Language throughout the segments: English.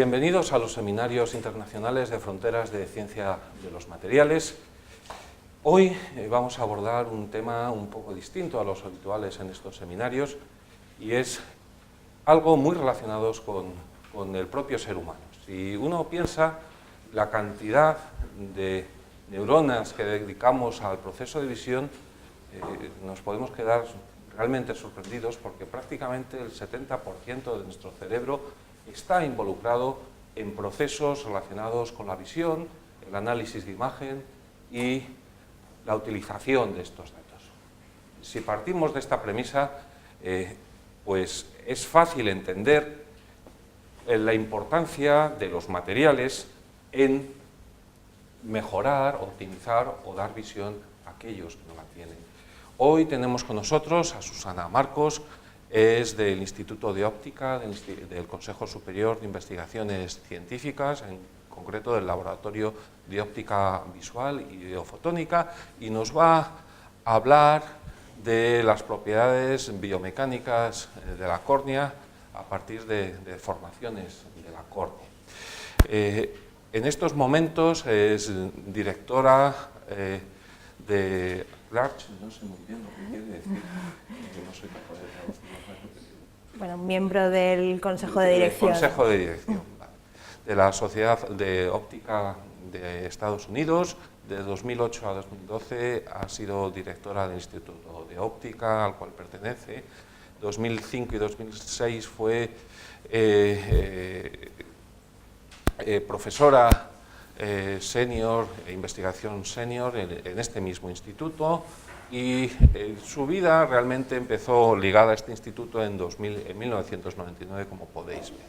Bienvenidos a los seminarios internacionales de fronteras de ciencia de los materiales. Hoy vamos a abordar un tema un poco distinto a los habituales en estos seminarios y es algo muy relacionado con el propio ser humano. Si uno piensa la cantidad de neuronas que dedicamos al proceso de visión, nos podemos quedar realmente sorprendidos porque prácticamente el 70% de nuestro cerebro está involucrado en procesos relacionados con la visión, el análisis de imagen y la utilización de estos datos. Si partimos de esta premisa, pues es fácil entender la importancia de los materiales en mejorar, optimizar o dar visión a aquellos que no la tienen. Hoy tenemos con nosotros a Susana Marcos, es del Instituto de Óptica del Consejo Superior de Investigaciones Científicas, en concreto del Laboratorio de Óptica Visual y Videofotónica, y nos va a hablar de las propiedades biomecánicas de la córnea a partir de deformaciones de la córnea. En estos momentos es directora de Large, no sé muy bien lo que quiere decir, no soy capaz de traducirlo. Bueno, miembro del Consejo de Dirección. Consejo de Dirección, vale. De la Sociedad de Óptica de Estados Unidos. De 2008 a 2012 ha sido directora del Instituto de Óptica, al cual pertenece. 2005 y 2006 fue profesora senior, investigación senior en este mismo instituto, y su vida realmente empezó ligada a este instituto en 1999, como podéis ver.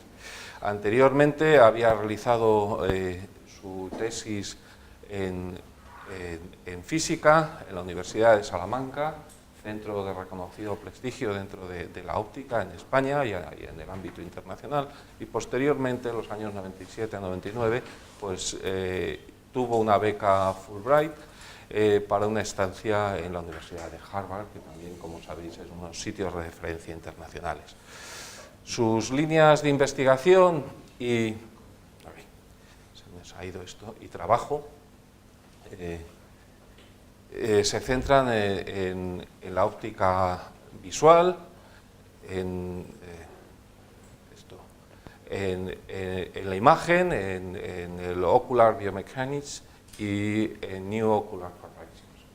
Anteriormente había realizado su tesis en física en la Universidad de Salamanca, centro de reconocido prestigio dentro de la óptica en España y en el ámbito internacional, y posteriormente, en los años 97 a 99, pues tuvo una beca Fulbright para una estancia en la Universidad de Harvard, que también, como sabéis, es uno de los sitios de referencia internacionales. Sus líneas de investigación y trabajo se centran en la óptica visual, en la imagen, en el ocular biomechanics y en new ocular corrections.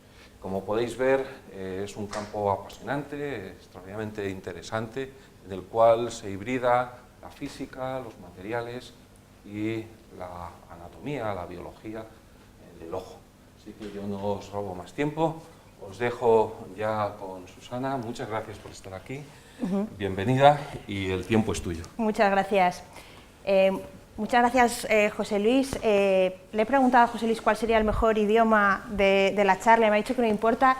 Como podéis ver, es un campo apasionante, extraordinariamente interesante, en el cual se hibrida la física, los materiales y la anatomía, la biología del ojo. Así que yo no os robo más tiempo, os dejo ya con Susana. Muchas gracias por estar aquí, bienvenida, y el tiempo es tuyo. Muchas gracias. José Luis. Le he preguntado a José Luis cuál sería el mejor idioma de la charla, y me ha dicho que no importa.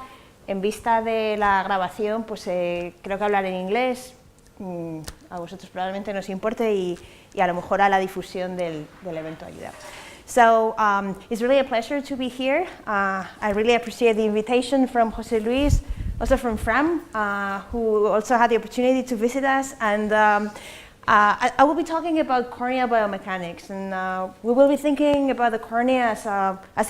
En vista de la grabación, pues creo que hablar en inglés a vosotros probablemente nos importe, y a lo mejor a la difusión del evento ayuda. So it's really a pleasure to be here. I really appreciate the invitation from José Luis, also from Fram, who also had the opportunity to visit us. And I will be talking about corneal biomechanics, and we will be thinking about the cornea as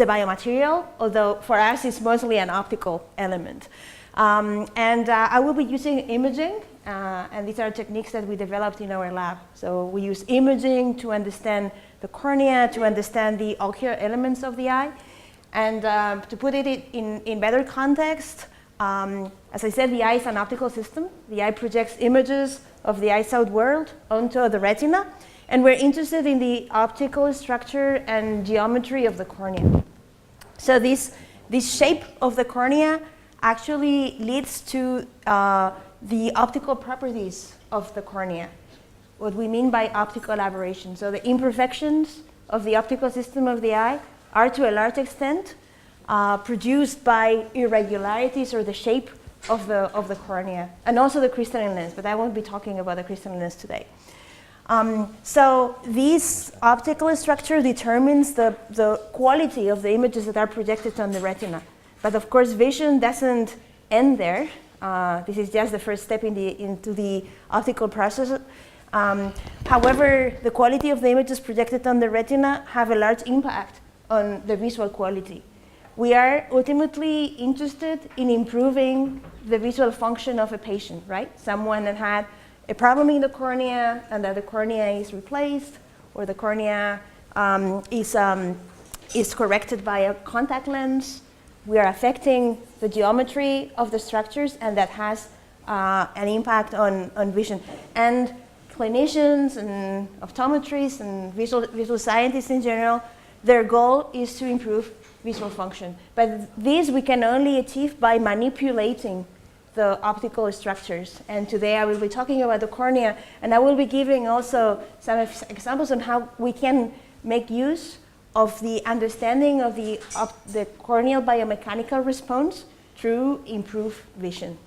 a biomaterial, although for us it's mostly an optical element. I will be using imaging, and these are techniques that we developed in our lab. So we use imaging to understand the cornea, to understand the ocular elements of the eye, and to put it in better context, as I said, the eye is an optical system. The eye projects images of the outside world onto the retina, and we're interested in the optical structure and geometry of the cornea. So this shape of the cornea actually leads to the optical properties of the cornea, what we mean by optical aberration. So the imperfections of the optical system of the eye are to a large extent produced by irregularities or the shape of the cornea, and also the crystalline lens, but I won't be talking about the crystalline lens today. So this optical structure determines the quality of the images that are projected on the retina. But of course, vision doesn't end there. This is just the first step into the optical process. However, the quality of the images projected on the retina have a large impact on the visual quality. We are ultimately interested in improving the visual function of a patient, right? Someone that had a problem in the cornea and that the cornea is replaced, or the cornea is corrected by a contact lens. We are affecting the geometry of the structures, and that has an impact on vision. And clinicians and optometrists and visual scientists in general, their goal is to improve visual function. But this we can only achieve by manipulating the optical structures. And today I will be talking about the cornea, and I will be giving also some examples on how we can make use of the understanding of the corneal biomechanical response through improved vision.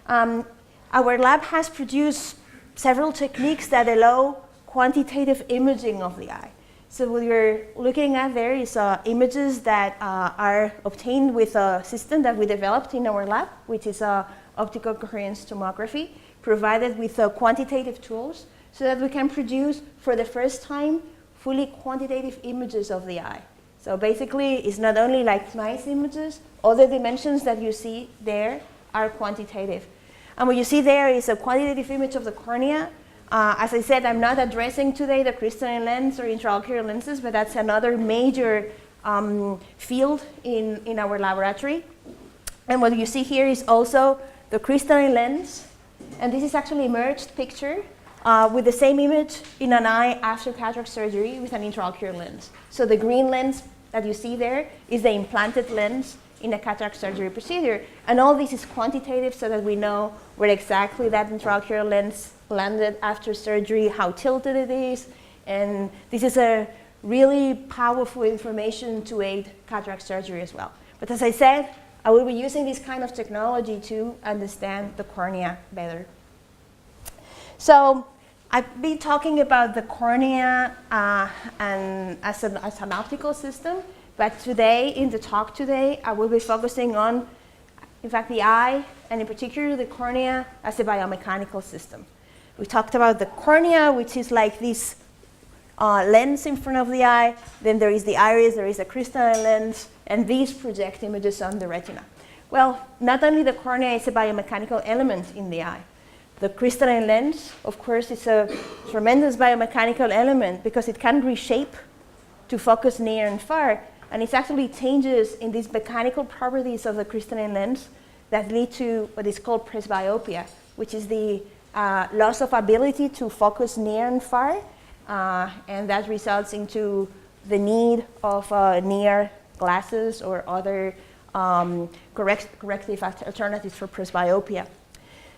Our lab has produced several techniques that allow quantitative imaging of the eye. So what you're looking at there is images that are obtained with a system that we developed in our lab, which is optical coherence tomography, provided with quantitative tools so that we can produce for the first time fully quantitative images of the eye. So basically, it's not only like nice images, all the dimensions that you see there are quantitative. And what you see there is a quantitative image of the cornea. As I said, I'm not addressing today the crystalline lens or intraocular lenses, but that's another major field in our laboratory. And what you see here is also the crystalline lens. And this is actually a merged picture with the same image in an eye after cataract surgery with an intraocular lens. So the green lens that you see there is the implanted lens in a cataract surgery procedure. And all this is quantitative so that we know where exactly that intraocular lens landed after surgery, how tilted it is. And this is a really powerful information to aid cataract surgery as well. But as I said, I will be using this kind of technology to understand the cornea better. So I've been talking about the cornea and as an optical system. But today, in the talk today, I will be focusing on, in fact, the eye, and in particular the cornea as a biomechanical system. We talked about the cornea, which is like this lens in front of the eye. Then there is the iris, there is a crystalline lens, and these project images on the retina. Well, not only the cornea is a biomechanical element in the eye. The crystalline lens, of course, is a tremendous biomechanical element because it can reshape to focus near and far. And it actually changes in these mechanical properties of the crystalline lens that lead to what is called presbyopia, which is the loss of ability to focus near and far, and that results into the need of near glasses or other corrective alternatives for presbyopia.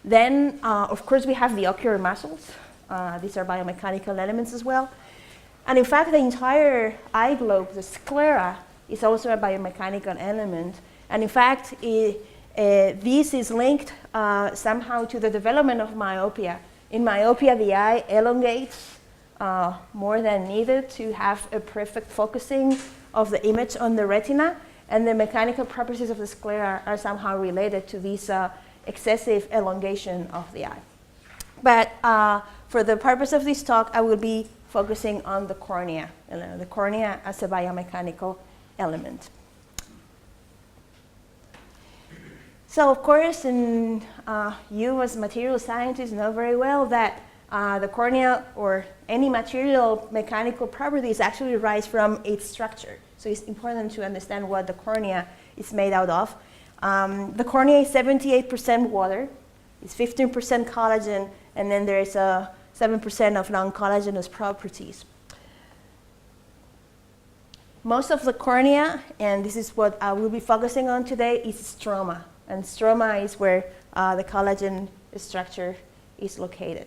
Then, of course, we have the ocular muscles. These are biomechanical elements as well. And in fact, the entire eye globe, the sclera, is also a biomechanical element. And in fact, this is linked somehow to the development of myopia. In myopia, the eye elongates more than needed to have a perfect focusing of the image on the retina. And the mechanical properties of the sclera are somehow related to this excessive elongation of the eye. But for the purpose of this talk, I will be focusing on the cornea as a biomechanical element. So of course, and you as material scientists know very well that the cornea or any material mechanical properties actually arise from its structure. So it's important to understand what the cornea is made out of. The cornea is 78% water, it's 15% collagen, and then there is 7% of non-collagenous properties. Most of the cornea, and this is what I will be focusing on today, is stroma. And stroma is where the collagen structure is located.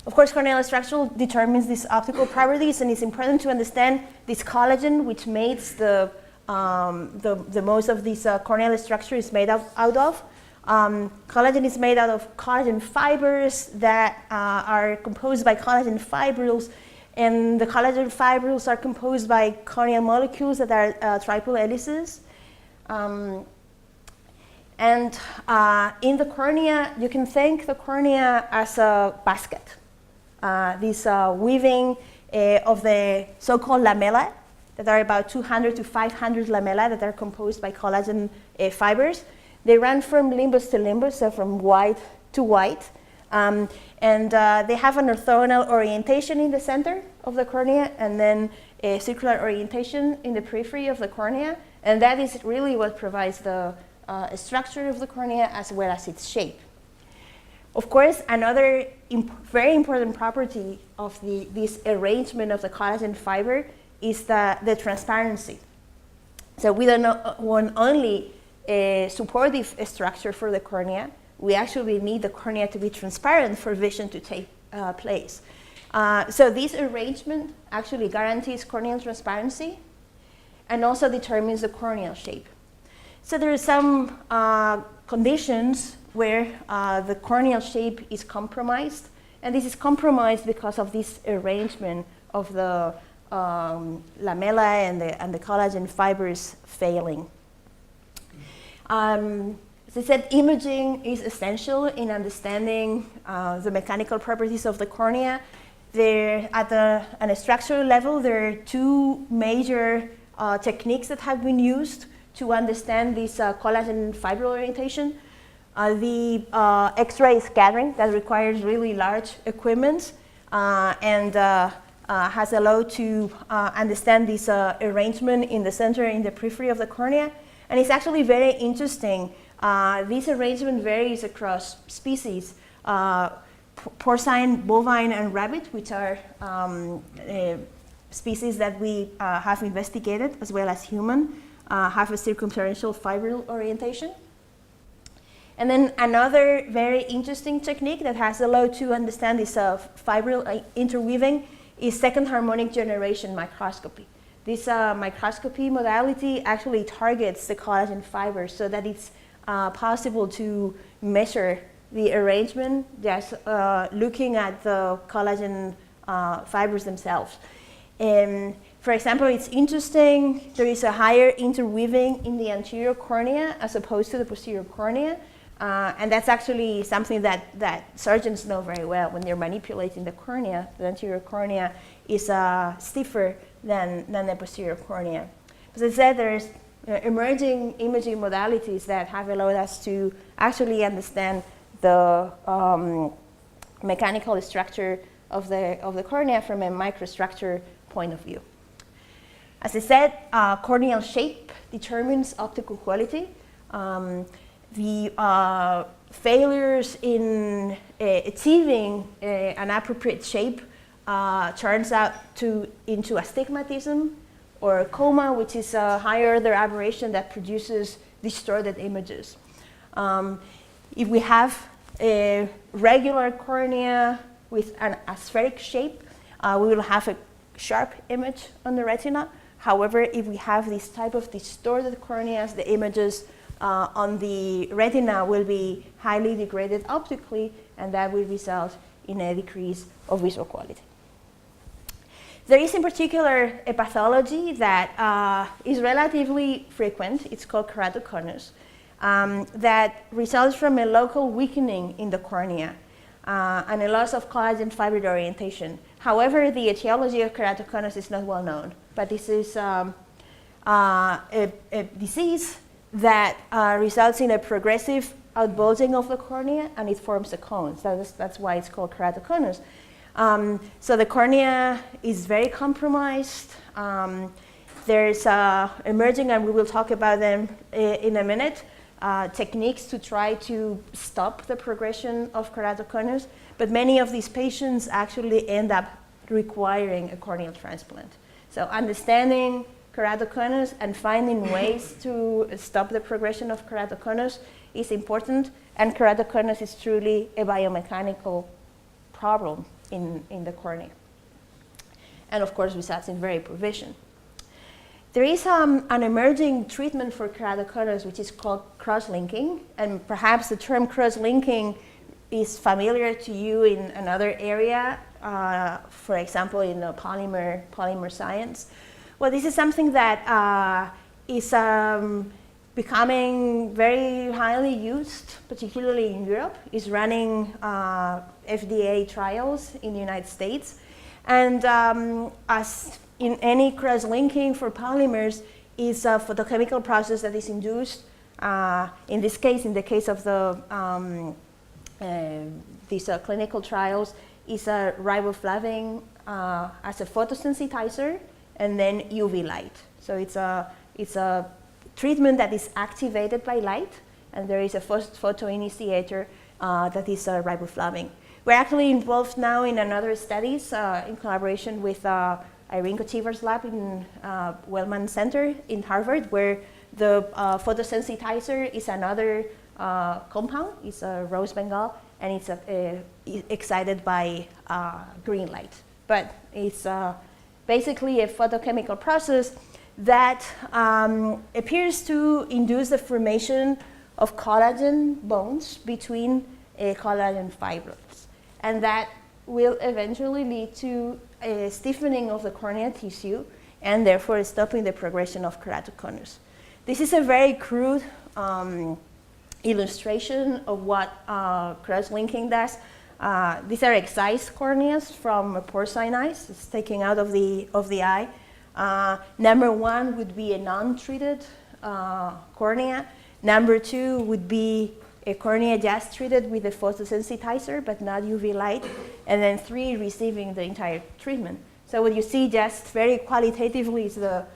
Of course, corneal structure determines these optical properties, and it's important to understand this collagen, which makes the most of this corneal structure is made out of. Collagen is made out of collagen fibers that are composed by collagen fibrils, and the collagen fibrils are composed by corneal molecules that are triple helices. And in the cornea, you can think the cornea as a basket. This weaving of the so-called lamella, that are about 200 to 500 lamella that are composed by collagen fibers. They run from limbus to limbus, so from white to white. And they have an orthogonal orientation in the center of the cornea, and then a circular orientation in the periphery of the cornea. And that is really what provides the structure of the cornea as well as its shape. Of course, another very important property of this arrangement of the collagen fiber is the transparency. So we don't want only a supportive structure for the cornea, we actually need the cornea to be transparent for vision to take place. So this arrangement actually guarantees corneal transparency and also determines the corneal shape. So there are some conditions where the corneal shape is compromised, and this is compromised because of this arrangement of the lamella and the collagen fibers failing. As I said, imaging is essential in understanding the mechanical properties of the cornea. At a structural level, there are two major techniques that have been used to understand this collagen fiber orientation. The X-ray scattering that requires really large equipment and has allowed to understand this arrangement in the center, in the periphery of the cornea. And it's actually very interesting. This arrangement varies across species, porcine, bovine, and rabbit, which are species that we have investigated, as well as human, have a circumferential fibril orientation. And then another very interesting technique that has allowed to understand this fibril interweaving is second harmonic generation microscopy. This microscopy modality actually targets the collagen fibers so that it's possible to measure the arrangement just looking at the collagen fibers themselves. For example, it's interesting, there is a higher interweaving in the anterior cornea as opposed to the posterior cornea. And that's actually something that surgeons know very well. When they're manipulating the cornea, the anterior cornea is stiffer than the posterior cornea. As I said, there's emerging imaging modalities that have allowed us to actually understand the mechanical structure of the cornea from a microstructure point of view. As I said, corneal shape determines optical quality. The failures in achieving an appropriate shape turns out into astigmatism or coma, which is a higher order aberration that produces distorted images. If we have a regular cornea with an aspheric shape, we will have a sharp image on the retina. However, if we have this type of distorted corneas, the images on the retina will be highly degraded optically, and that will result in a decrease of visual quality. There is in particular a pathology that is relatively frequent. It's called keratoconus, that results from a local weakening in the cornea and a loss of collagen fiber orientation. However, the etiology of keratoconus is not well known, but this is a disease that results in a progressive outbulging of the cornea, and it forms a cone. So that's why it's called keratoconus. So the cornea is very compromised. There's emerging, and we will talk about them in a minute, techniques to try to stop the progression of keratoconus, but many of these patients actually end up requiring a corneal transplant. So understanding keratoconus and finding ways to stop the progression of keratoconus is important, and keratoconus is truly a biomechanical problem in the cornea, and of course results in very poor vision. There is an emerging treatment for keratoconus which is called cross-linking, and perhaps the term cross-linking is familiar to you in another area, for example in polymer science. Well, this is something that is becoming very highly used, particularly in Europe, is running FDA trials in the United States. And as in any cross-linking for polymers, is a photochemical process that is induced. In this case, in the case of these clinical trials, is a riboflavin as a photosensitizer, and then UV light. So it's a treatment that is activated by light, and there is a photoinitiator that is riboflavin. We're actually involved now in another studies in collaboration with Irene Kotivar's lab in Wellman Center in Harvard, where the photosensitizer is another compound. It's a rose bengal, and it's excited by green light. But it's basically a photochemical process that appears to induce the formation of collagen bonds between collagen fibrils. And that will eventually lead to a stiffening of the cornea tissue, and therefore stopping the progression of keratoconus. This is a very crude illustration of what cross-linking does. These are excised corneas from a porcine eye. It's taken out of the eye. Number one would be a non-treated cornea. Number two would be a cornea just treated with a photosensitizer, but not UV light. And then three, receiving the entire treatment. So what you see just very qualitatively is the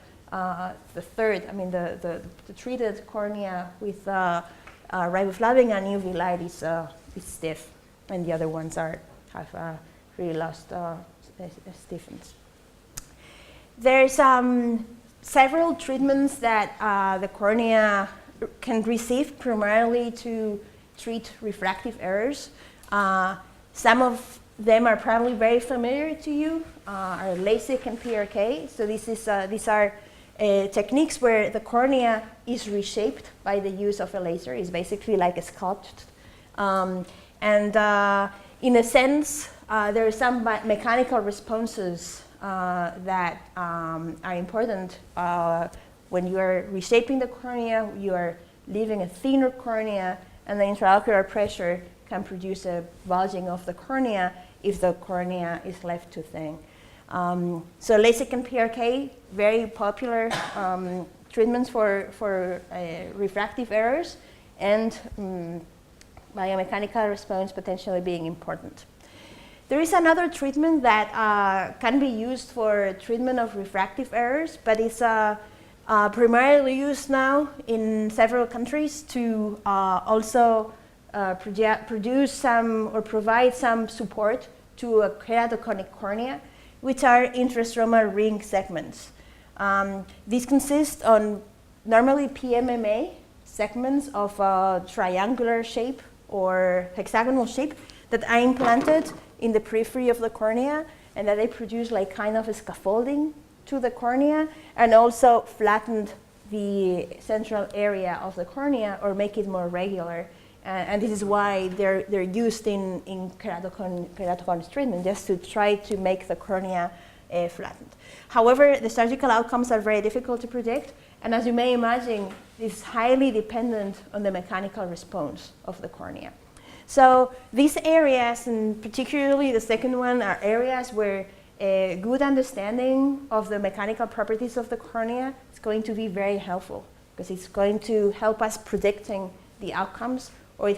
third, the treated cornea with riboflavin and UV light is stiff, and the other ones have really lost stiffness. There's several treatments that the cornea can receive, primarily to treat refractive errors. Some of them are probably very familiar to you, are LASIK and PRK. So these are techniques where the cornea is reshaped by the use of a laser. It's basically like a sculpted. In a sense, there are some mechanical responses that are important. When you are reshaping the cornea, you are leaving a thinner cornea, and the intraocular pressure can produce a bulging of the cornea if the cornea is left too thin. So LASIK and PRK, very popular treatments for refractive errors, and biomechanical response potentially being important. There is another treatment that can be used for treatment of refractive errors, but it's primarily used now in several countries to also produce some or provide some support to a keratoconic cornea, which are intrastromal ring segments. These consist on normally PMMA segments of a triangular shape or hexagonal shape that are implanted in the periphery of the cornea, and that they produce like kind of a scaffolding to the cornea, and also flattened the central area of the cornea or make it more regular. And this is why they're used in keratoconus treatment, just to try to make the cornea flattened. However, the surgical outcomes are very difficult to predict, and as you may imagine, it's highly dependent on the mechanical response of the cornea. So these areas, and particularly the second one, are areas where a good understanding of the mechanical properties of the cornea is going to be very helpful, because it's going to help us predicting the outcomes, or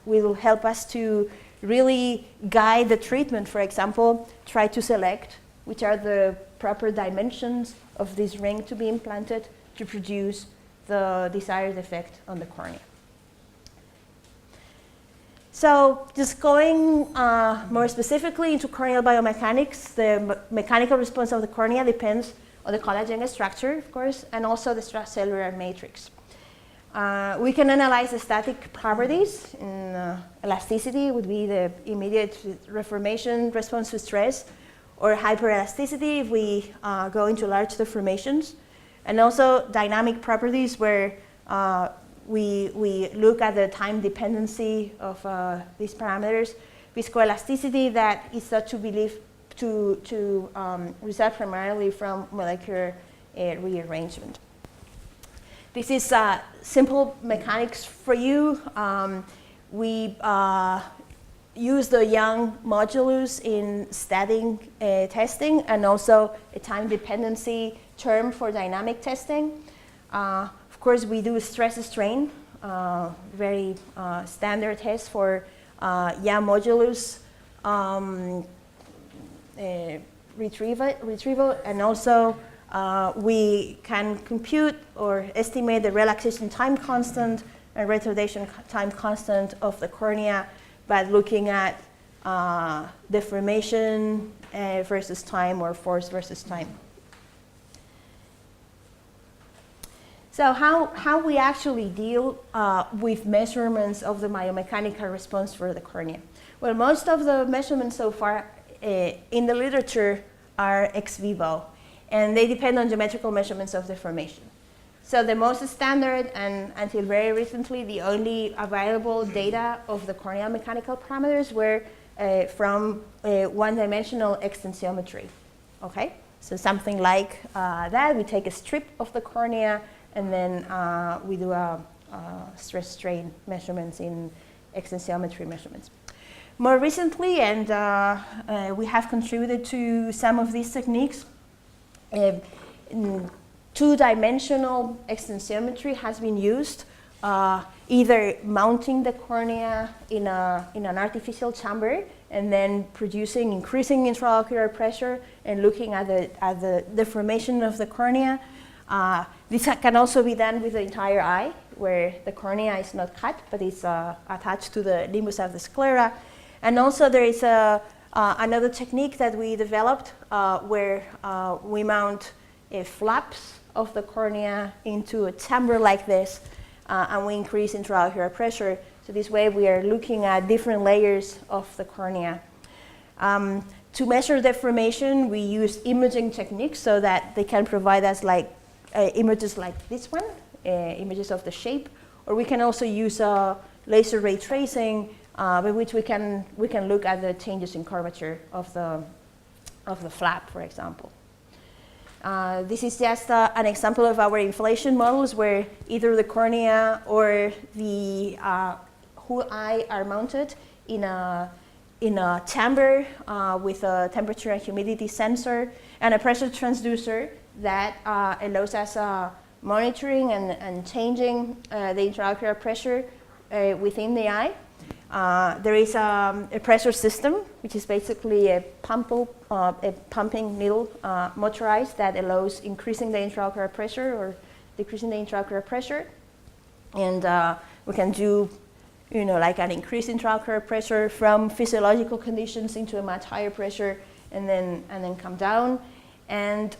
will help us to really guide the treatment. For example, try to select which are the proper dimensions of this ring to be implanted to produce the desired effect on the cornea. So just going more specifically into corneal biomechanics, the mechanical response of the cornea depends on the collagen structure, of course, and also the cellular matrix. We can analyze the static properties. Elasticity would be the immediate reformation response to stress, or hyperelasticity if we go into large deformations, and also dynamic properties where we look at the time dependency of these parameters. Viscoelasticity, that is thought to believe to result primarily from molecular rearrangement. This is simple mechanics for you. We use the Young modulus in static testing, and also a time dependency term for dynamic testing. Of course, we do stress strain, very standard test for Young modulus retrieval, and also we can compute or estimate the relaxation time constant and retardation time constant of the cornea by looking at deformation versus time, or force versus time. So how we actually deal with measurements of the biomechanical response for the cornea? Well, most of the measurements so far in the literature are ex vivo, and they depend on geometrical measurements of deformation. So the most standard, and until very recently, the only available data of the corneal mechanical parameters were from one-dimensional extensiometry. Okay, so something like that. We take a strip of the cornea, and then we do a stress strain measurements in extensiometry measurements. More recently, and we have contributed to some of these techniques, two-dimensional extensiometry has been used, either mounting the cornea in an artificial chamber and then increasing intraocular pressure and looking at the deformation of the cornea. This can also be done with the entire eye, where the cornea is not cut, but it's attached to the limbus of the sclera. And also there is another technique that we developed where we mount flaps of the cornea into a chamber like this, and we increase intraocular pressure. So this way we are looking at different layers of the cornea. To measure deformation, we use imaging techniques so that they can provide us images like this one, images of the shape, or we can also use laser ray tracing, by which we can look at the changes in curvature of the flap, for example. This is just an example of our inflation models where either the cornea or the whole eye are mounted in a chamber with a temperature and humidity sensor and a pressure transducer that allows us monitoring and changing the intraocular pressure within the eye. There is a pressure system, which is basically a pumping needle motorized that allows increasing the intraocular pressure or decreasing the intraocular pressure. And we can do, like an increased intraocular pressure from physiological conditions into a much higher pressure, and then come down. And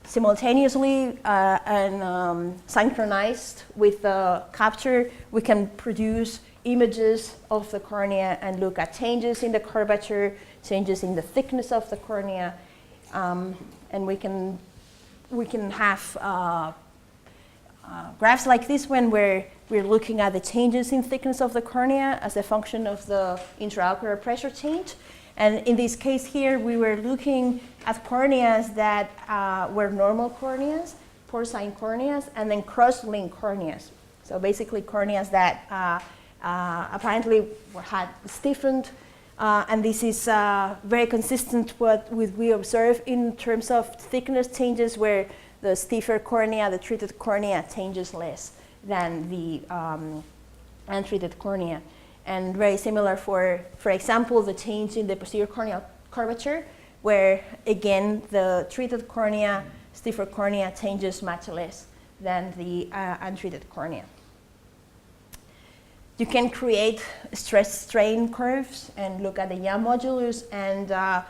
simultaneously and synchronized with the capture, we can produce images of the cornea and look at changes in the curvature, changes in the thickness of the cornea, and we can have graphs like this one where we're looking at the changes in thickness of the cornea as a function of the intraocular pressure change. And in this case here, we were looking at corneas that were normal corneas, porcine corneas, and then cross-linked corneas. So basically corneas that apparently had stiffened, and this is very consistent with what we observe in terms of thickness changes, where the stiffer cornea, the treated cornea, changes less than the untreated cornea. And very similar for example, the change in the posterior corneal curvature, where again the treated cornea, stiffer cornea, changes much less than the untreated cornea. You can create stress strain curves and look at the Young modulus, and there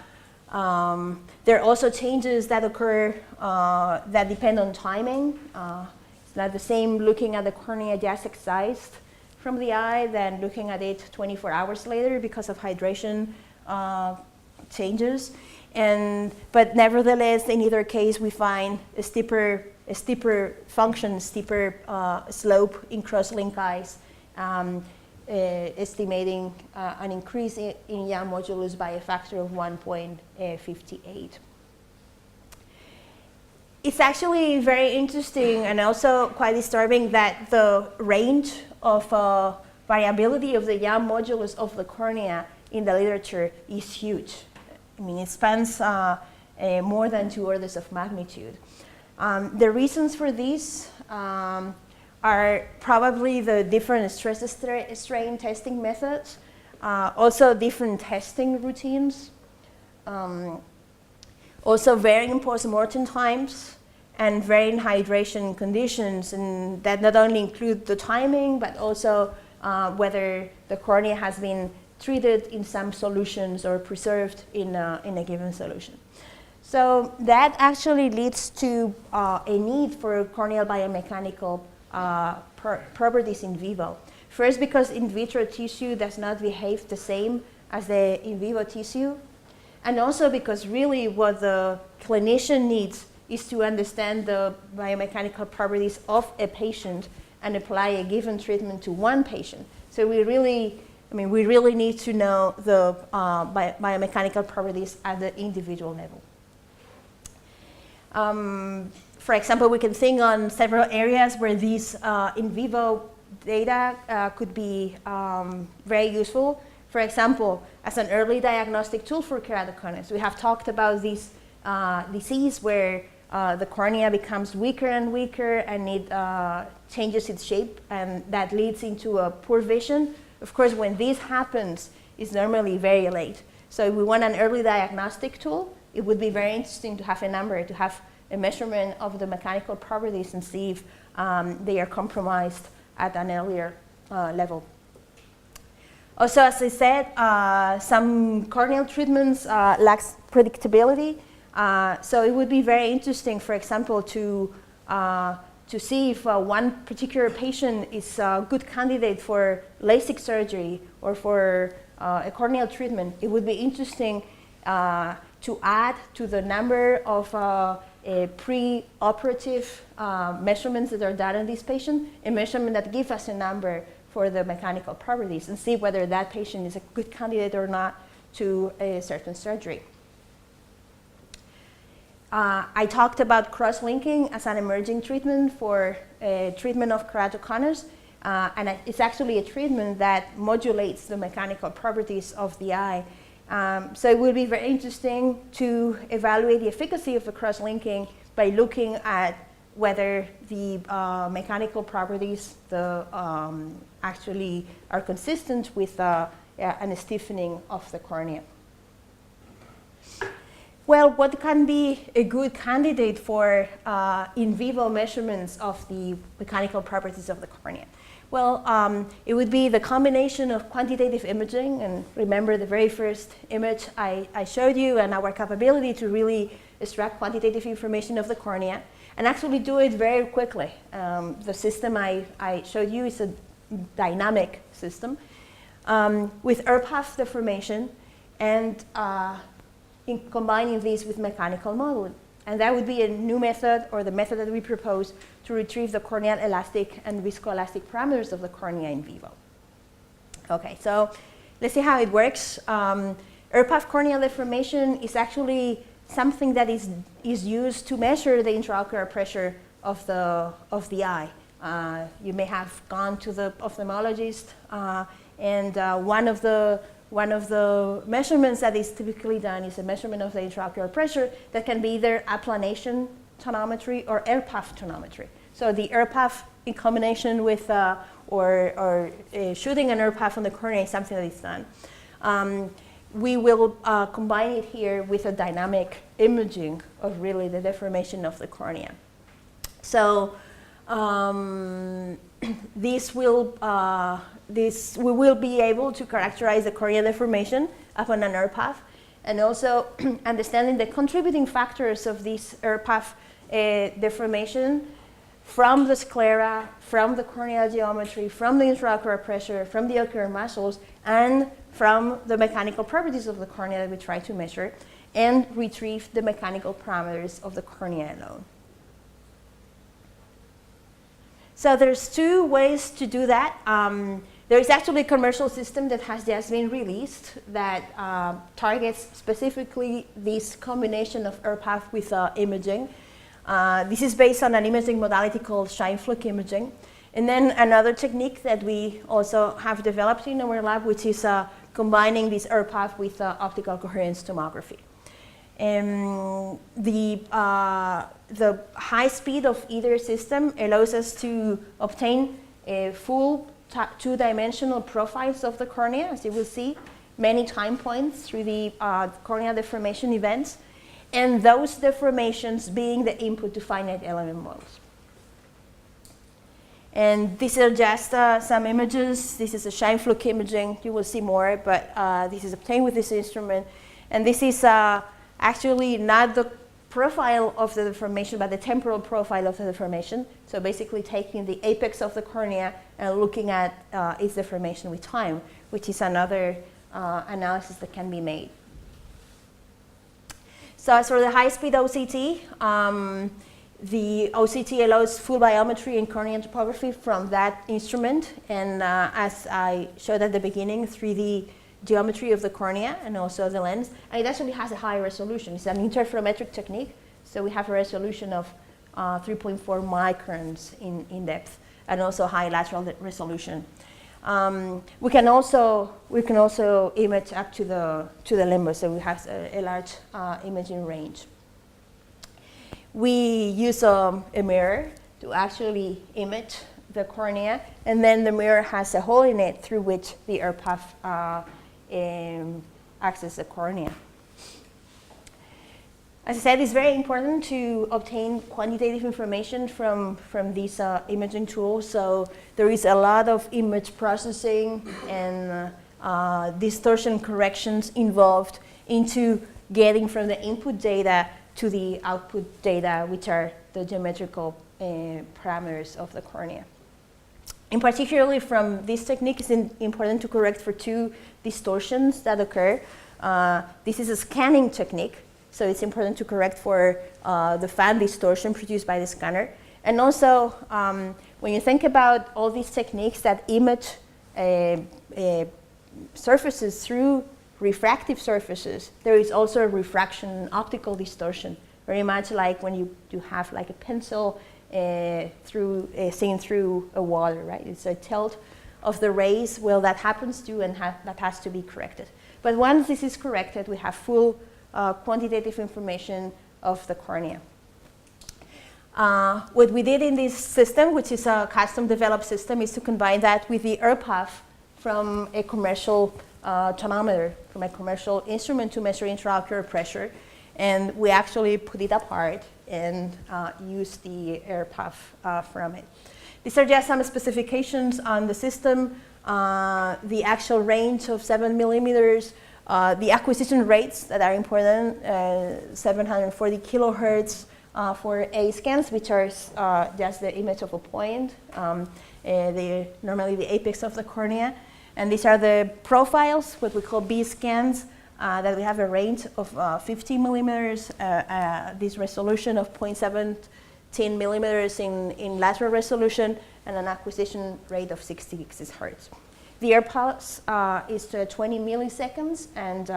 are also changes that occur that depend on timing. It's not the same looking at the cornea just excised from the eye than looking at it 24 hours later because of hydration changes. But nevertheless, in either case, we find a steeper function, steeper slope in cross-link eyes, estimating an increase in Young modulus by a factor of 1.58. It's actually very interesting and also quite disturbing that the range of variability of the Young modulus of the cornea in the literature is huge. I mean, it spans more than 2 orders of magnitude. The reasons for this are probably the different stress strain testing methods, also different testing routines, also varying post-mortem times and varying hydration conditions, and that not only include the timing, but also whether the cornea has been treated in some solutions or preserved in a given solution. So that actually leads to a need for corneal biomechanical properties in vivo. First, because in vitro tissue does not behave the same as the in vivo tissue, and also because really what the clinician needs is to understand the biomechanical properties of a patient and apply a given treatment to one patient. So we really need to know the biomechanical properties at the individual level. For example, we can think on several areas where these in vivo data could be very useful. For example, as an early diagnostic tool for keratoconus, we have talked about this disease where the cornea becomes weaker and weaker and it changes its shape, and that leads into a poor vision. Of course, when this happens, it's normally very late. So if we want an early diagnostic tool, it would be very interesting to have a number, to have a measurement of the mechanical properties and see if they are compromised at an earlier level. Also, as I said, some corneal treatments lack predictability. So it would be very interesting, for example, to see if one particular patient is a good candidate for LASIK surgery or for a corneal treatment. It would be interesting to add to the number of pre-operative measurements that are done on this patient, a measurement that gives us a number for the mechanical properties and see whether that patient is a good candidate or not to a certain surgery. I talked about cross-linking as an emerging treatment for treatment of keratoconus, and it's actually a treatment that modulates the mechanical properties of the eye. So it will be very interesting to evaluate the efficacy of the cross-linking by looking at whether the mechanical properties actually are consistent with a stiffening of the cornea. Well, what can be a good candidate for in vivo measurements of the mechanical properties of the cornea? Well, it would be the combination of quantitative imaging, and remember the very first image I showed you, and our capability to really extract quantitative information of the cornea and actually do it very quickly. The system I showed you is a dynamic system with ERPAF deformation and in combining these with mechanical modeling. And that would be a new method, or the method that we propose to retrieve the corneal elastic and viscoelastic parameters of the cornea in vivo. Okay, so let's see how it works. ERPAF corneal deformation is actually something that is used to measure the intraocular pressure of the eye. You may have gone to the ophthalmologist, and one of the measurements that is typically done is a measurement of the intraocular pressure that can be either applanation tonometry or ERPAF tonometry. So the ERPAF in combination with shooting an ERPAF on the cornea is something that is done. We will combine it here with a dynamic imaging of really the deformation of the cornea. So we will be able to characterize the corneal deformation upon an ERPAF, and also understanding the contributing factors of this ERPAF deformation from the sclera, from the corneal geometry, from the intraocular pressure, from the ocular muscles, and from the mechanical properties of the cornea that we try to measure, and retrieve the mechanical parameters of the cornea alone. So there's two ways to do that. There is actually a commercial system that has just been released that targets specifically this combination of ERPAF with imaging. This is based on an imaging modality called Scheinflug imaging. And then another technique that we also have developed in our lab, which is combining this ERPAF with optical coherence tomography. The high speed of either system allows us to obtain a full two-dimensional profiles of the cornea, as you will see, many time points through the corneal deformation events, and those deformations being the input to finite element models. And these are just some images. This is a Scheinflug imaging. You will see more, but this is obtained with this instrument. And this is actually not the profile of the deformation, but the temporal profile of the deformation. So basically taking the apex of the cornea and looking at its deformation with time, which is another analysis that can be made. So as for the high-speed OCT, the OCT allows full biometry and corneal topography from that instrument, and as I showed at the beginning, 3D geometry of the cornea and also the lens. And it actually has a high resolution. It's an interferometric technique, so we have a resolution of 3.4 microns in depth, and also high lateral resolution. We can also image up to the limbus, so we have a large imaging range. We use a mirror to actually image the cornea, and then the mirror has a hole in it through which the ERPAF accesses the cornea. As I said, it's very important to obtain quantitative information from these imaging tools. So there is a lot of image processing and distortion corrections involved into getting from the input data to the output data, which are the geometrical parameters of the cornea. In particularly from this technique, it's important to correct for two distortions that occur. This is a scanning technique, so it's important to correct for the fan distortion produced by the scanner. And also, when you think about all these techniques that image surfaces through refractive surfaces, there is also a refraction optical distortion, very much like when you have like a pencil seen through a water, right? It's a tilt of the rays. Well, that happens too, and that has to be corrected. But once this is corrected, we have full quantitative information of the cornea. What we did in this system, which is a custom developed system, is to combine that with the ERPAF from a commercial tonometer, from a commercial instrument to measure intraocular pressure. And we actually put it apart and use the ERPAF from it. These are just some specifications on the system, the actual range of 7 millimeters, the acquisition rates that are important, 740 kilohertz for A scans, which are just the image of a point, normally the apex of the cornea. And these are the profiles, what we call B scans, that we have a range of 50 millimeters, this resolution of 0.17 millimeters in lateral resolution, and an acquisition rate of 66 hertz. The ERPAF is 20 milliseconds, and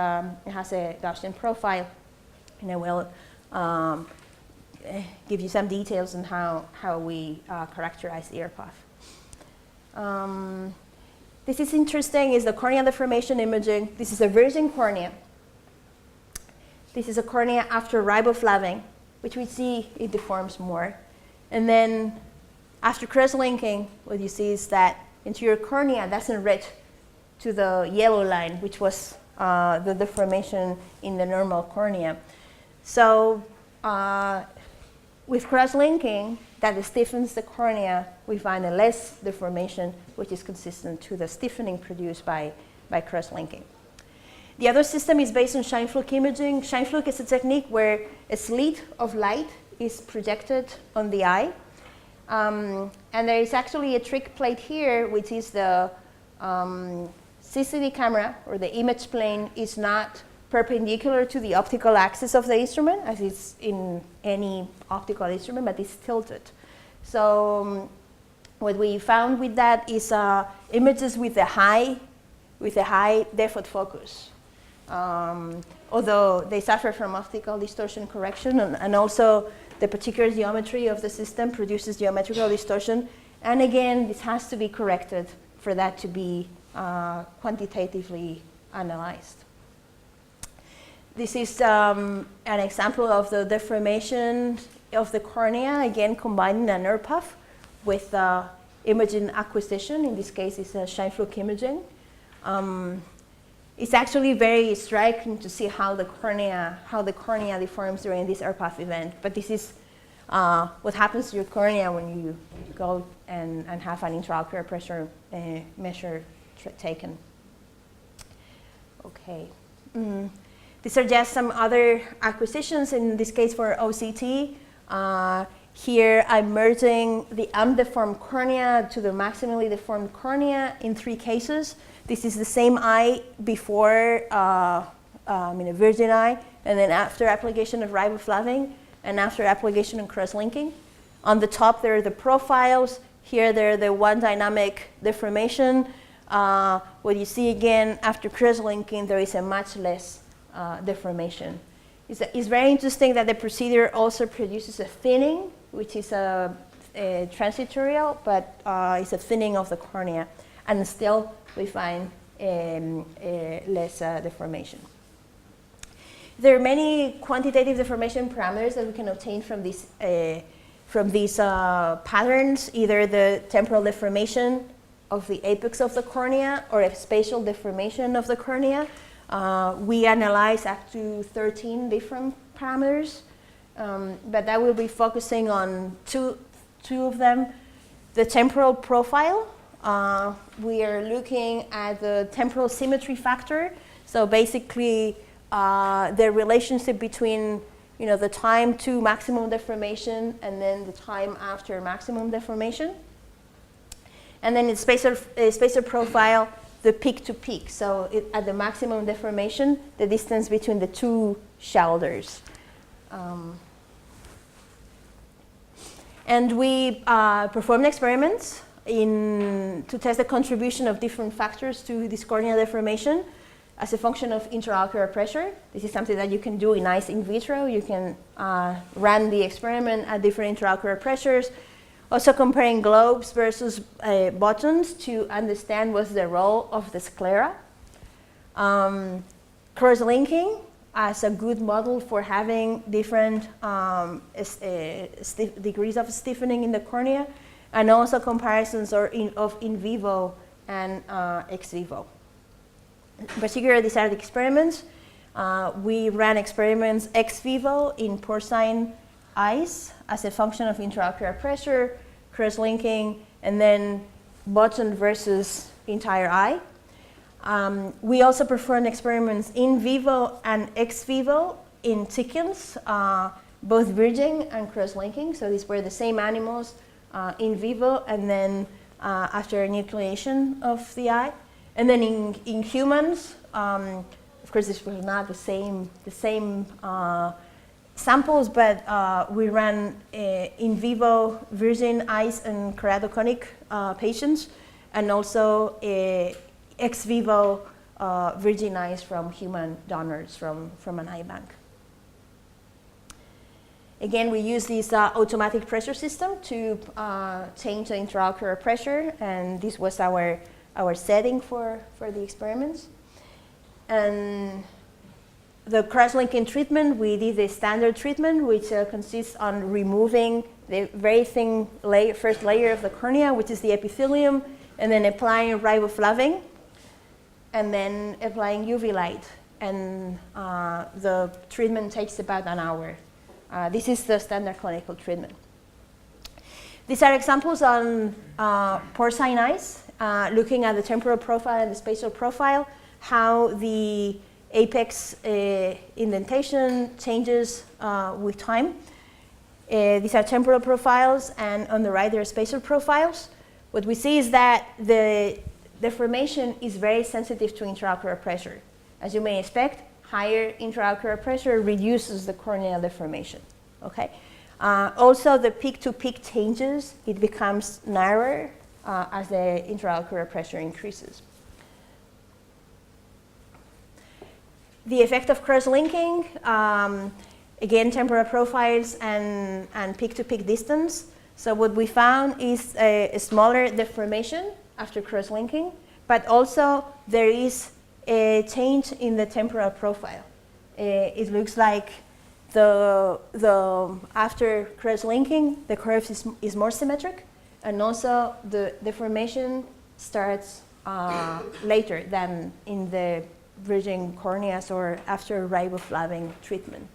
it has a Gaussian profile, and I will give you some details on how we characterize the ERPAF. This is interesting, is the corneal deformation imaging. This is a virgin cornea. This is a cornea after riboflavin, which we see it deforms more. And then after cross-linking, what you see is that anterior cornea doesn't reach to the yellow line, which was the deformation in the normal cornea. So with cross-linking, that stiffens the cornea, we find a less deformation, which is consistent to the stiffening produced by cross-linking. The other system is based on Scheinflug imaging. Scheinflug is a technique where a slit of light is projected on the eye. And there is actually a trick plate here, which is the CCD camera, or the image plane, is not perpendicular to the optical axis of the instrument, as is in any optical instrument, but it's tilted. So what we found with that is images with a high depth of focus. Although they suffer from optical distortion correction, and also the particular geometry of the system produces geometrical distortion. And again, this has to be corrected for that to be quantitatively analyzed. This is an example of the deformation of the cornea, again combining an ERPAF with imaging acquisition. In this case, it's a Scheimpflug imaging. It's actually very striking to see how the cornea deforms during this ERPAF event. But this is what happens to your cornea when you go and have an intraocular pressure measure taken. Okay. These are just some other acquisitions, in this case for OCT. Here I'm merging the undeformed cornea to the maximally deformed cornea in 3 cases. This is the same eye before, a virgin eye, and then after application of riboflavin, and after application of cross-linking. On the top there are the profiles. Here they're the one dynamic deformation. What you see again after cross-linking, there is a much less deformation. It's very interesting that the procedure also produces a thinning, which is a transitorial, but it's a thinning of the cornea, and still we find less deformation. There are many quantitative deformation parameters that we can obtain from these patterns, either the temporal deformation of the apex of the cornea or a spatial deformation of the cornea. We analyze up to 13 different parameters, but I will be focusing on two of them. The temporal profile, we are looking at the temporal symmetry factor. So basically, the relationship between the time to maximum deformation and then the time after maximum deformation. And then in spacer profile, the peak to peak. So at the maximum deformation, the distance between the 2 shoulders. And we performed experiments to test the contribution of different factors to this corneal deformation as a function of intraocular pressure. This is something that you can do in eyes in vitro. You can run the experiment at different intraocular pressures. Also comparing globes versus buttons to understand what's the role of the sclera. Cross-linking as a good model for having different degrees of stiffening in the cornea, and also comparisons of in vivo and ex vivo. In particular, these are the experiments. We ran experiments ex vivo in porcine eyes as a function of intraocular pressure, cross-linking, and then button versus entire eye. We also performed experiments in vivo and ex vivo in chickens, both virgin and cross-linking. So these were the same animals in vivo, and then after enucleation of the eye. And then in humans, of course, this was not the same samples, but we ran in vivo virgin eyes and keratoconic patients, and also ex vivo virgin eyes from human donors from an eye bank. Again, we use this automatic pressure system to change the intraocular pressure, and this was our setting for the experiments. And the cross-linking treatment, we did the standard treatment, which consists on removing the very thin first layer of the cornea, which is the epithelium, and then applying riboflavin, and then applying UV light. And the treatment takes about an hour. This is the standard clinical treatment. These are examples on porcine eyes, looking at the temporal profile and the spatial profile, how the apex indentation changes with time. These are temporal profiles, and on the right there are spatial profiles. What we see is that the deformation is very sensitive to intraocular pressure. As you may expect, higher intraocular pressure reduces the corneal deformation. Okay. Also, the peak-to-peak changes. It becomes narrower as the intraocular pressure increases. The effect of cross-linking, again, temporal profiles and peak-to-peak distance. So what we found is a smaller deformation after cross-linking, but also there is a change in the temporal profile. It looks like after cross-linking, the curve is more symmetric, and also the deformation starts later than in the virgin corneas or after riboflavin treatment.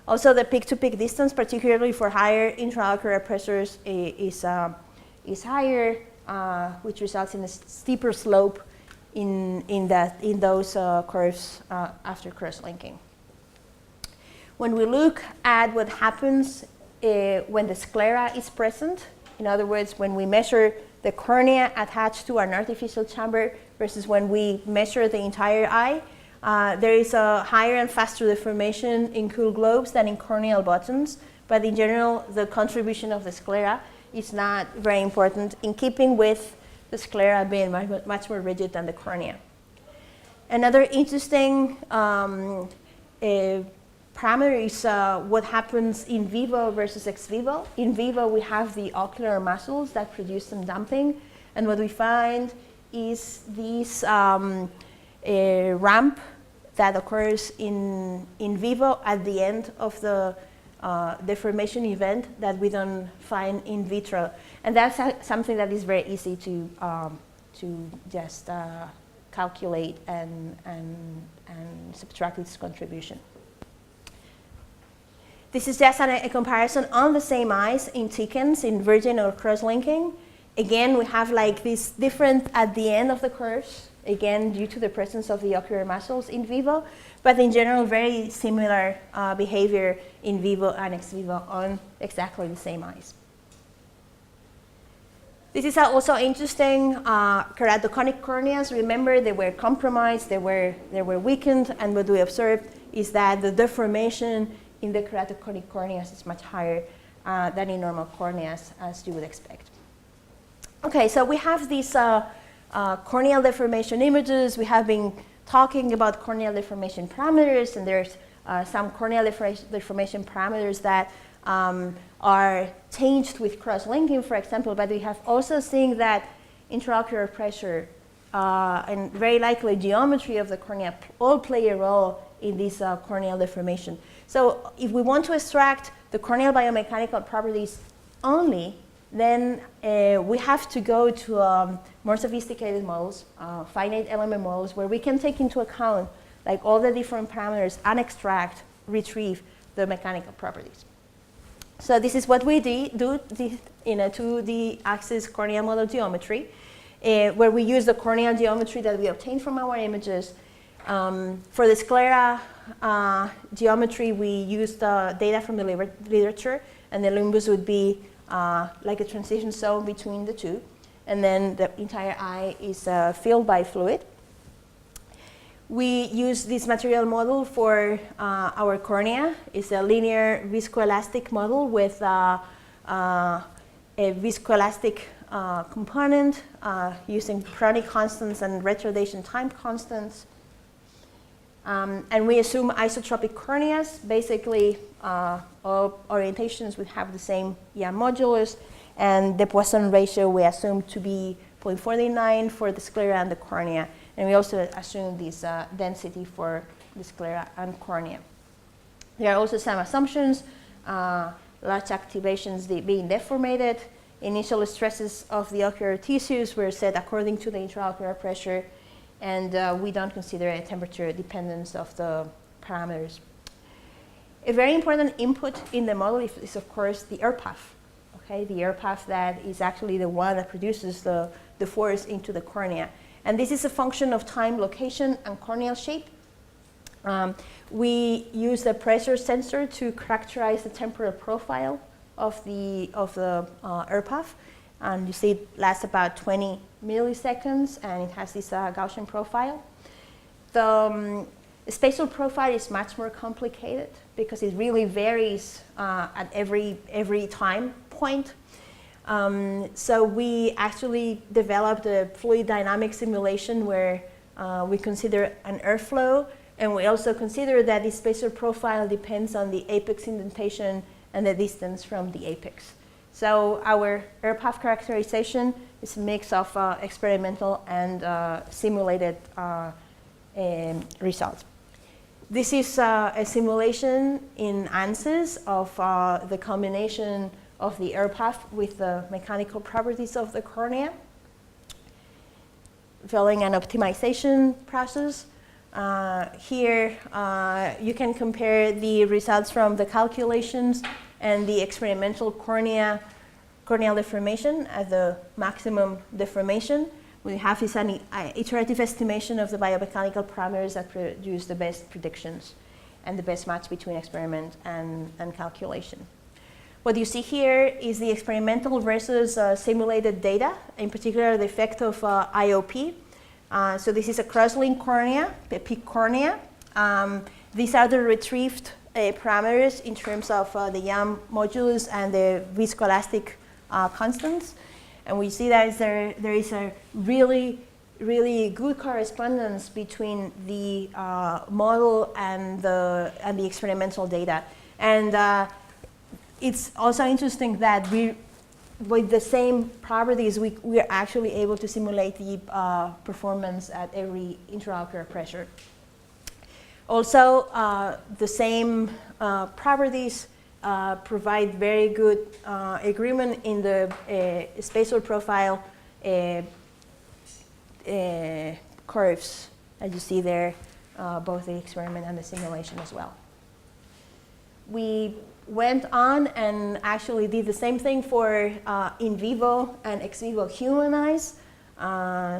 Also, the peak-to-peak distance, particularly for higher intraocular pressures, is higher, which results in a steeper slope in those curves after cross-linking. When we look at what happens when the sclera is present, in other words, when we measure the cornea attached to an artificial chamber versus when we measure the entire eye, there is a higher and faster deformation in cool globes than in corneal buttons, but in general, the contribution of the sclera is not very important, in keeping with the sclera being much more rigid than the cornea. Another interesting parameter is what happens in vivo versus ex vivo. In vivo, we have the ocular muscles that produce some damping, and what we find is this ramp that occurs in vivo at the end of the deformation event that we don't find in vitro. And that's something that is very easy to just calculate and subtract its contribution. This is just a comparison on the same eyes in chickens, in virgin or cross-linking. Again, we have like this different at the end of the curves, again, due to the presence of the ocular muscles in vivo, but in general, very similar behavior in vivo and ex vivo on exactly the same eyes. This is also interesting. Keratoconic corneas, remember, they were compromised, they were weakened, and what we observed is that the deformation in the keratoconic corneas is much higher than in normal corneas, as you would expect. Okay, so we have these corneal deformation images. We have been talking about corneal deformation parameters, and there's some corneal deformation parameters that are changed with cross-linking, for example, but we have also seen that intraocular pressure and very likely geometry of the cornea all play a role in this corneal deformation. So if we want to extract the corneal biomechanical properties only, then we have to go to more sophisticated models, finite element models, where we can take into account like all the different parameters and extract, retrieve the mechanical properties. So this is what we do in a 2D axis corneal model geometry, where we use the corneal geometry that we obtain from our images. For the sclera geometry, we use the data from the literature, and the limbus would be like a transition zone between the two, and then the entire eye is filled by fluid. We use this material model for our cornea. It's a linear viscoelastic model with a viscoelastic component using Cronich constants and retardation time constants. And we assume isotropic corneas. Basically, all orientations would have the same Young modulus, and the Poisson ratio we assume to be 0.49 for the sclera and the cornea. And we also assume this density for the sclera and cornea. There are also some assumptions, large activations being deformated. Initial stresses of the ocular tissues were set according to the intraocular pressure, and we don't consider a temperature dependence of the parameters. A very important input in the model is of course, the air path. Okay, the air path that is actually the one that produces the force into the cornea. And this is a function of time, location, and corneal shape. We use the pressure sensor to characterize the temporal profile of the air path. And you see it lasts about 20 milliseconds, and it has this Gaussian profile. The spatial profile is much more complicated because it really varies at every time point. So we actually developed a fluid dynamic simulation where we consider an airflow And we also consider that the spatial profile depends on the apex indentation and the distance from the apex. So our air path characterization is a mix of experimental and simulated results. This is a simulation in ANSYS of the combination of the air path with the mechanical properties of the cornea, following an optimization process. Here you can compare the results from the calculations and the experimental corneal deformation at the maximum deformation. We have is an iterative estimation of the biomechanical parameters that produce the best predictions and the best match between experiment and calculation. What you see here is the experimental versus simulated data, in particular the effect of IOP. So this is a cross-link cornea, the peak cornea. These are the retrieved parameters in terms of the Young modulus and the viscoelastic constants. And we see that there is a really good correspondence between the model and the experimental data. And it's also interesting that with the same properties, we are actually able to simulate the performance at every intraocular pressure. Also, the same properties provide very good agreement in the spatial profile curves, as you see there, both the experiment and the simulation as well. We went on and actually did the same thing for in vivo and ex vivo human eyes.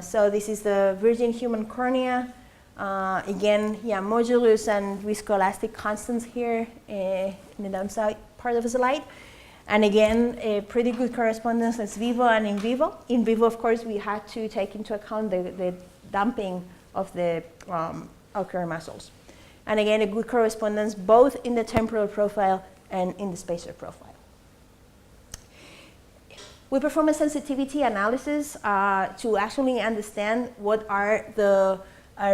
So this is the virgin human cornea. Again, yeah, modulus and viscoelastic constants here in the downside part of the slide. And again, a pretty good correspondence ex vivo and in vivo. In vivo, of course, we had to take into account the damping of the ocular muscles. And again, a good correspondence both in the temporal profile and in the spatial profile. We perform a sensitivity analysis to actually understand what are the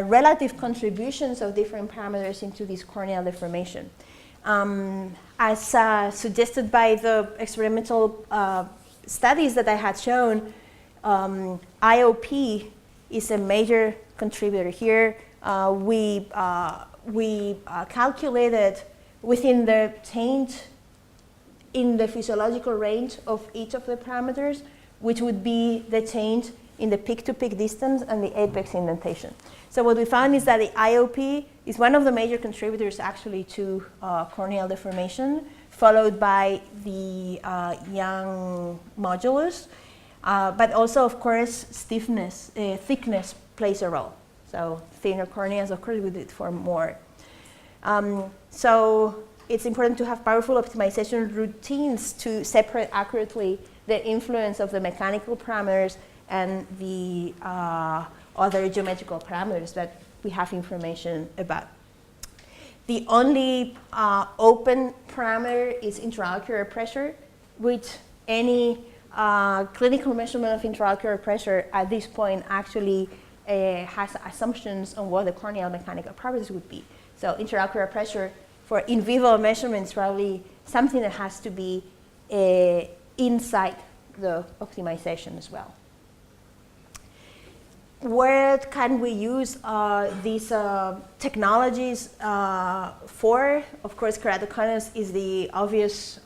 relative contributions of different parameters into this corneal deformation. As suggested by the experimental studies that I had shown, IOP is a major contributor here. We calculated within the change in the physiological range of each of the parameters, which would be the change in the peak-to-peak distance and the apex indentation. So what we found is that the IOP is one of the major contributors actually to corneal deformation, followed by the Young modulus, but also, of course, stiffness, thickness plays a role. So thinner corneas, of course, would deform more. So it's important to have powerful optimization routines to separate accurately the influence of the mechanical parameters and the other geometrical parameters that we have information about. The only open parameter is intraocular pressure, which any clinical measurement of intraocular pressure at this point actually has assumptions on what the corneal mechanical properties would be. So intraocular pressure for in vivo measurements is probably something that has to be inside the optimization as well. Where can we use these technologies for? Of course, keratoconus is the obvious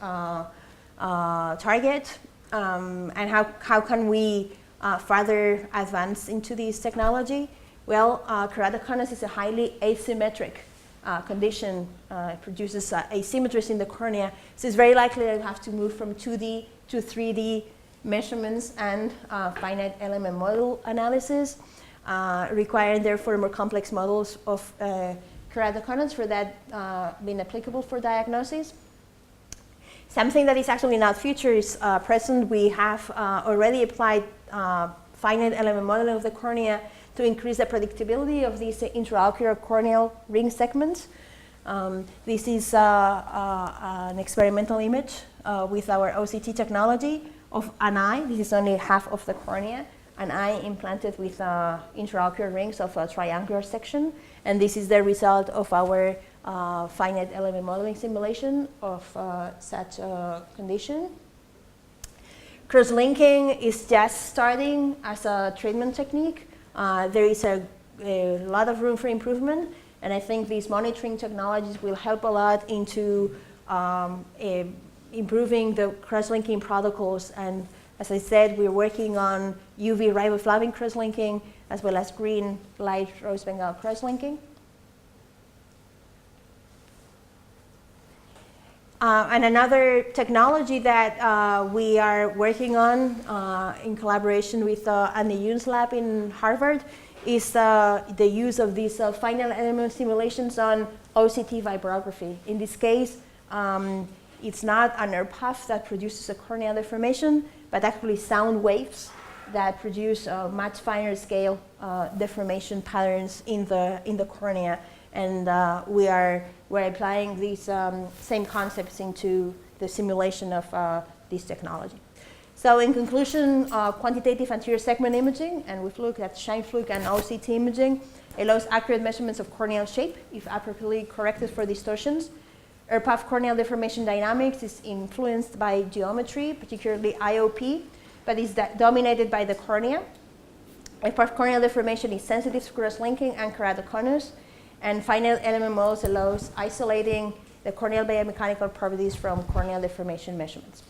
target. And how can we further advance into this technology? Well, keratoconus is a highly asymmetric condition. It produces asymmetries in the cornea. So it's very likely that you have to move from 2D to 3D measurements and finite element model analysis, requiring therefore more complex models of keratoconus for that being applicable for diagnosis. Something that is actually not future is present. We have already applied finite element modeling of the cornea to increase the predictability of these intraocular corneal ring segments. This is an experimental image with our OCT technology of an eye. This is only half of the cornea. an eye implanted with intraocular rings of a triangular section, and this is the result of our finite element modeling simulation of such a condition. Cross-linking is just starting as a treatment technique. There is a lot of room for improvement, and I think these monitoring technologies will help a lot into improving the cross-linking protocols. And as I said, we're working on UV riboflavin cross-linking as well as green light rose Bengal cross-linking. And another technology that we are working on in collaboration with Andy Yoon's lab in Harvard is the use of these finite element simulations on OCT vibrography. In this case, it's not a nerve path that produces a corneal deformation, but actually sound waves that produce much finer scale deformation patterns in the cornea. And we're applying these same concepts into the simulation of this technology. So in conclusion, quantitative anterior segment imaging, and we've looked at Scheimpflug and OCT imaging, allows accurate measurements of corneal shape if appropriately corrected for distortions. ERPAF corneal deformation dynamics is influenced by geometry, particularly IOP, but is dominated by the cornea. ERPAF corneal deformation is sensitive to cross-linking and keratoconus, and finite element models allows isolating the corneal biomechanical properties from corneal deformation measurements.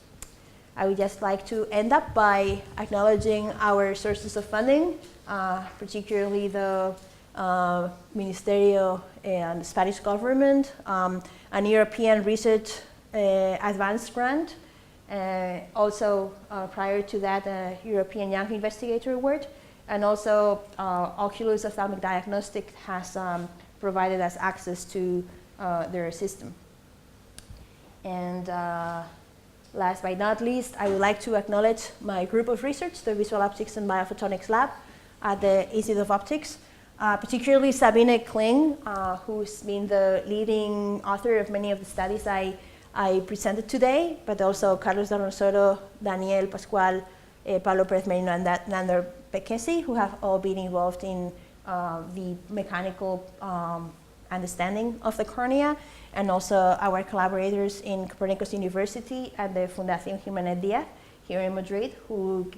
I would just like to end up by acknowledging our sources of funding, particularly the Ministerio and the Spanish government, an European Research Advanced Grant, also prior to that, a European Young Investigator Award, and also Oculus Ophthalmic Diagnostic has provided us access to their system. And last but not least, I would like to acknowledge my group of research, the Visual Optics and Biophotonics Lab at the Institute of Optics, particularly Sabine Kling, who's been the leading author of many of the studies I presented today, but also Carlos Darnosoro, Daniel Pascual, Pablo Perez Merino, and Nander Pekesi, who have all been involved in the mechanical understanding of the cornea, and also our collaborators in Copernicus University and the Fundación Jiménez Díaz here in Madrid, who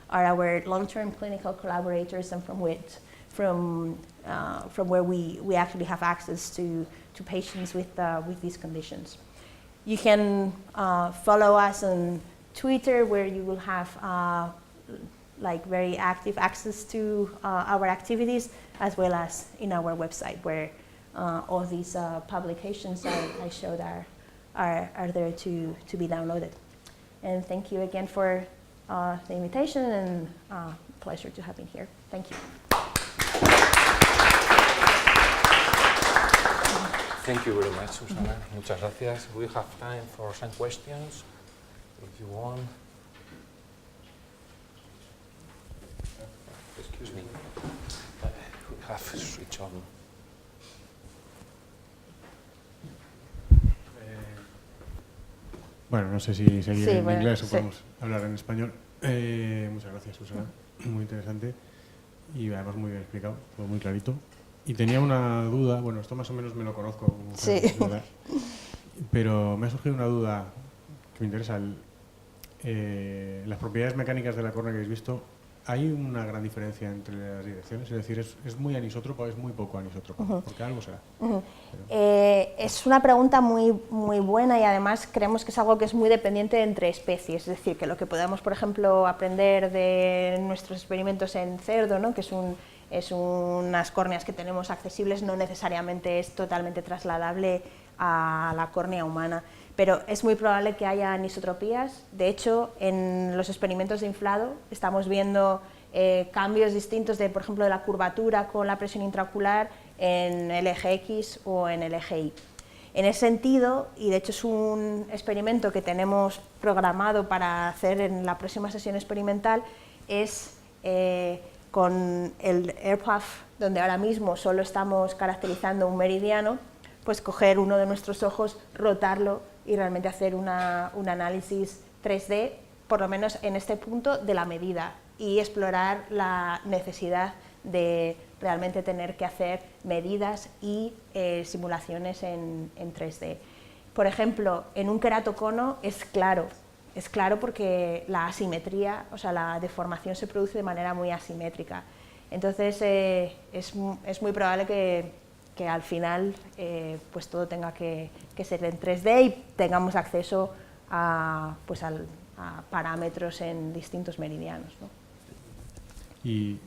are our long-term clinical collaborators and from where we actually have access to patients with these conditions. You can follow us on Twitter, where you will have like very active access to our activities, as well as in our website, where all these publications I showed are there to be downloaded. And thank you again for the invitation, and pleasure to have been here. Thank you. Thank you very much, Susana. Muchas gracias. We have time for some questions, if you want. Excuse me. We have switch on. Bueno, no sé si seguir en inglés o podemos hablar en español. Muchas gracias, Susana. Muy interesante y además muy bien explicado, todo muy clarito. Y tenía una duda, bueno, esto más o menos me lo conozco, sí, ¿verdad? Pero me ha surgido una duda que me interesa. Las propiedades mecánicas de la córnea que habéis visto, ¿hay una gran diferencia entre las direcciones? Es decir, ¿es muy anisótropa o es muy poco anisótropa? Porque algo será. Es una pregunta muy buena, y además creemos que es algo que es muy dependiente entre especies. Es decir, que lo que podemos, por ejemplo, aprender de nuestros experimentos en cerdo, ¿no?, que es unas córneas que tenemos accesibles, no necesariamente es totalmente trasladable a la córnea humana. Pero es muy probable que haya anisotropías. De hecho, en los experimentos de inflado estamos viendo cambios distintos, por ejemplo, de la curvatura con la presión intraocular en el eje X o en el eje Y. En ese sentido, y de hecho es un experimento que tenemos programado para hacer en la próxima sesión experimental, es con el AirPath, donde ahora mismo solo estamos caracterizando un meridiano, pues coger uno de nuestros ojos, rotarlo y realmente hacer un análisis 3D, por lo menos en este punto, de la medida y explorar la necesidad de realmente tener que hacer medidas y simulaciones en 3D. Por ejemplo, en un queratocono es claro porque la asimetría, o sea, la deformación se produce de manera muy asimétrica. Entonces es muy probable que al final pues todo tenga que ser en 3D y tengamos acceso a parámetros en distintos meridianos, ¿no? Y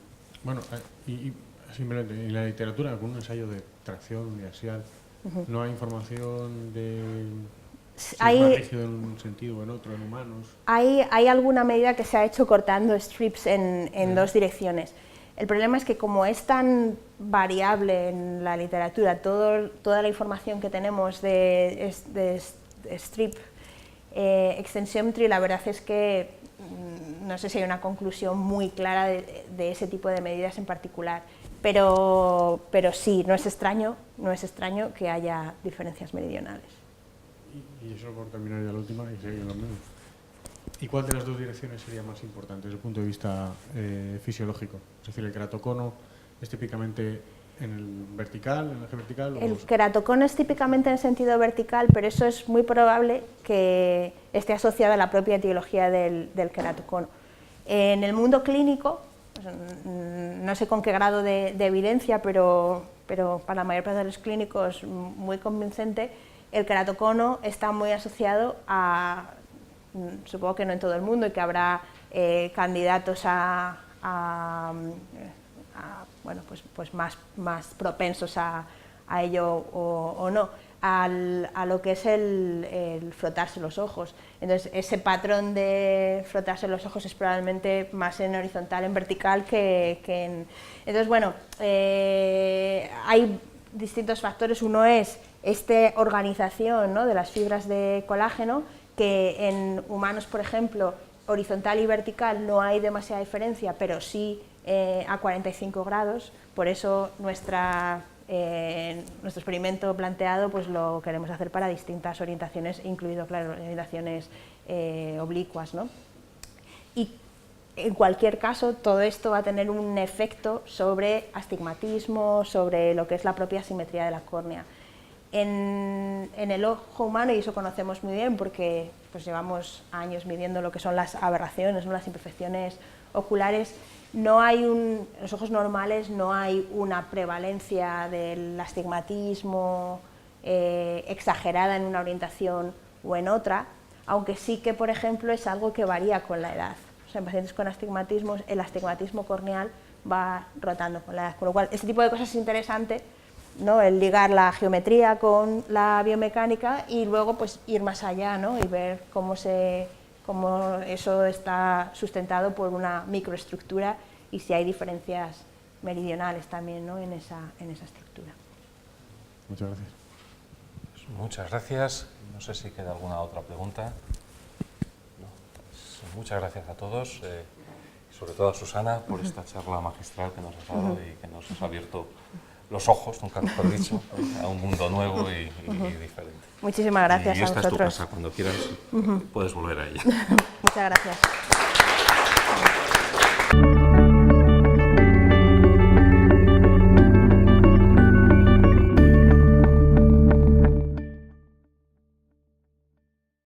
bueno, y simplemente en la literatura, algún ensayo de tracción uniaxial, ¿no hay información de si es más rígido en un sentido o en otro, en humanos? Hay alguna medida que se ha hecho cortando strips en dos direcciones. El problema es que como es tan variable en la literatura, toda la información que tenemos de strip extensiometry, la verdad es que no sé si hay una conclusión muy clara de ese tipo de medidas en particular, pero sí, no es extraño que haya diferencias meridionales. Y eso por terminar ya la última y seguir lo mismo. ¿Y cuál de las dos direcciones sería más importante desde el punto de vista fisiológico? Es decir, ¿el queratocono es típicamente en el vertical, en el eje vertical? El queratocono es típicamente en sentido vertical, pero eso es muy probable que esté asociado a la propia etiología del queratocono. En el mundo clínico, no sé con qué grado de evidencia, pero para la mayor parte de los clínicos muy convincente, el queratocono está muy asociado a, supongo que no en todo el mundo, y que habrá candidatos bueno, pues más propensos a ello o no, a lo que es el frotarse los ojos. Entonces, ese patrón de frotarse los ojos es probablemente más en horizontal, en vertical que en... Entonces, bueno, hay distintos factores. Uno es esta organización, ¿no?, de las fibras de colágeno, que en humanos, por ejemplo, horizontal y vertical no hay demasiada diferencia, pero sí a 45 grados, por eso nuestro experimento planteado pues lo queremos hacer para distintas orientaciones, incluido, claro, orientaciones oblicuas, ¿no? Y en cualquier caso, todo esto va a tener un efecto sobre astigmatismo, sobre lo que es la propia simetría de la córnea. En el ojo humano, y eso conocemos muy bien porque pues llevamos años midiendo lo que son las aberraciones, ¿no?, las imperfecciones oculares, no hay en los ojos normales no hay una prevalencia del astigmatismo exagerada en una orientación o en otra, aunque sí que, por ejemplo, es algo que varía con la edad. O sea, en pacientes con astigmatismo, el astigmatismo corneal va rotando con la edad, con lo cual este tipo de cosas es interesante, ¿no?, el ligar la geometría con la biomecánica y luego pues ir más allá, ¿no?, y ver cómo eso está sustentado por una microestructura y si hay diferencias meridionales también, ¿no?, en esa estructura. Muchas gracias. Pues muchas gracias. No sé si queda alguna otra pregunta. No. Pues muchas gracias a todos, y sobre todo a Susana por esta charla magistral que nos has dado y que nos has abierto los ojos, nunca mejor dicho, a un mundo nuevo y diferente. Muchísimas gracias y a esta vosotros. es tu casa, cuando quieras puedes volver a ella. Muchas gracias.